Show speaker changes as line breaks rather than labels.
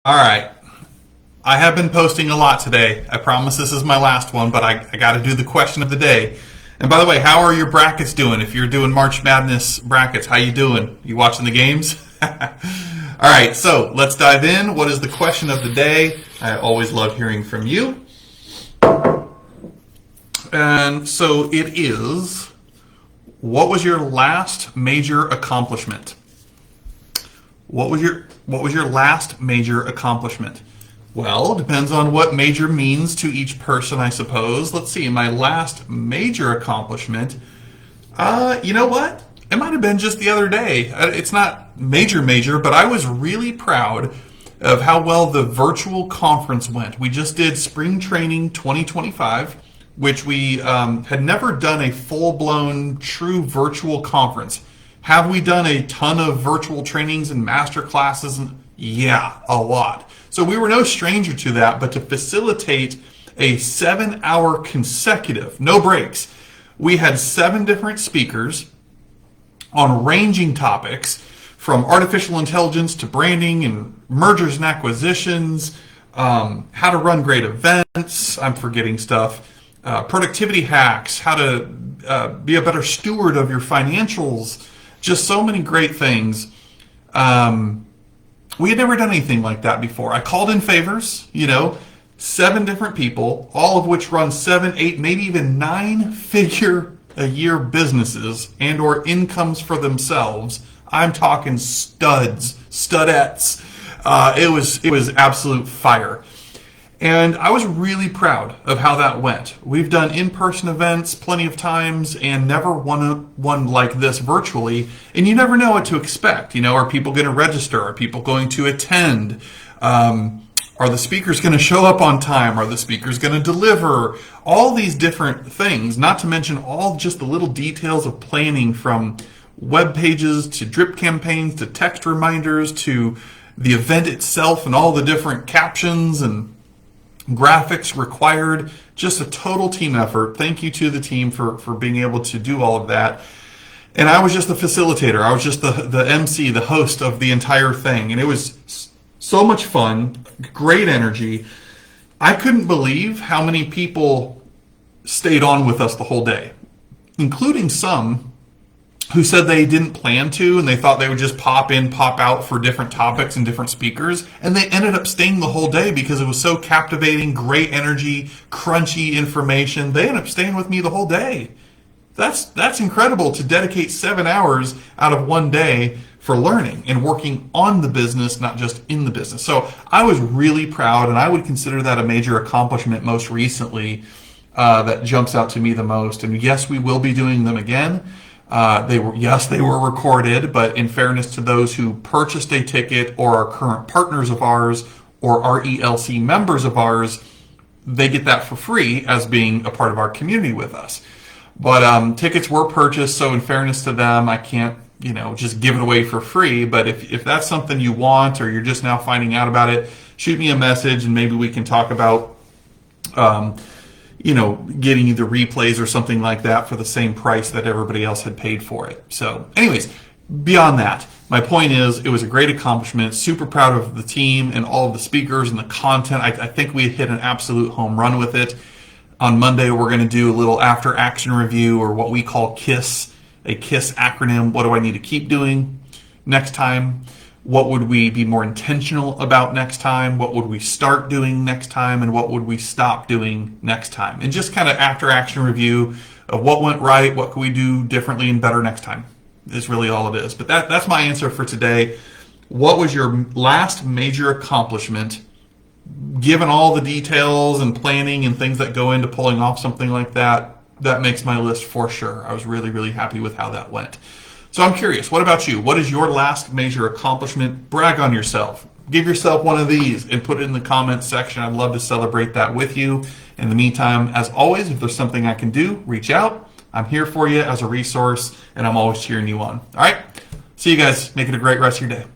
All right. I have been posting a lot today. I promise this is my last one, but I got to do the question of the day. And by the way, how are your brackets doing? If you're doing March Madness brackets, how you doing? You watching the games? All right, so let's dive in. What is the question of the day? I always love hearing from you. And so it is, what was your last major accomplishment? What was your last major accomplishment? Well, depends on what major means to each person, I suppose. Let's see, my last major accomplishment, you know what? It might have been just the other day. It's not major, but I was really proud of how well the virtual conference went. We just did Spring Training 2025, which we had never done a full-blown, true virtual conference. Have we done a ton of virtual trainings and master classes? Yeah, a lot. So we were no stranger to that, but to facilitate a 7-hour consecutive, no breaks, we had 7 different speakers on ranging topics from artificial intelligence to branding and mergers and acquisitions, how to run great events, I'm forgetting stuff, productivity hacks, how to be a better steward of your financials, just so many great things. We had never done anything like that before. I called in favors, 7 different people, all of which run 7, 8, maybe even 9-figure a year businesses and or incomes for themselves. I'm talking studs, studettes. It was absolute fire. And I was really proud of how that went. We've done in-person events plenty of times and never one like this virtually. And you never know what to expect. Are people going to register? Are people going to attend? Are the speakers going to show up on time? Are the speakers going to deliver? All these different things, not to mention all just the little details of planning, from web pages to drip campaigns to text reminders to the event itself and all the different captions and graphics required. Just a total team effort. Thank you to the team for being able to do all of that. And I was just the facilitator. I was just the MC, the host of the entire thing. And it was so much fun, great energy. I couldn't believe how many people stayed on with us the whole day, including some who said they didn't plan to and they thought they would just pop in, pop out for different topics and different speakers. And they ended up staying the whole day because it was so captivating, great energy, crunchy information. They ended up staying with me the whole day. That's incredible, to dedicate 7 hours out of one day for learning and working on the business, not just in the business. So I was really proud, and I would consider that a major accomplishment most recently that jumps out to me the most. And yes, we will be doing them again. They were recorded, but in fairness to those who purchased a ticket or are current partners of ours or RELC members of ours, they get that for free as being a part of our community with us. But tickets were purchased, so in fairness to them, I can't just give it away for free. But if that's something you want, or you're just now finding out about it, shoot me a message and maybe we can talk about getting either replays or something like that for the same price that everybody else had paid for it. So anyways, beyond that, my point is, it was a great accomplishment. Super proud of the team and all of the speakers and the content. I think we hit an absolute home run with it. On Monday, we're going to do a little after action review, or what we call KISS, a KISS acronym. What do I need to keep doing next time? What would we be more intentional about next time? What would we start doing next time? And what would we stop doing next time? And just kind of after action review of what went right, what can we do differently and better next time, is really all it is. But that's my answer for today. What was your last major accomplishment? Given all the details and planning and things that go into pulling off something like that, that makes my list for sure. I was really, really happy with how that went. So I'm curious, what about you? What is your last major accomplishment? Brag on yourself. Give yourself one of these and put it in the comments section. I'd love to celebrate that with you. In the meantime, as always, if there's something I can do, reach out. I'm here for you as a resource, and I'm always cheering you on. All right? See you guys. Make it a great rest of your day.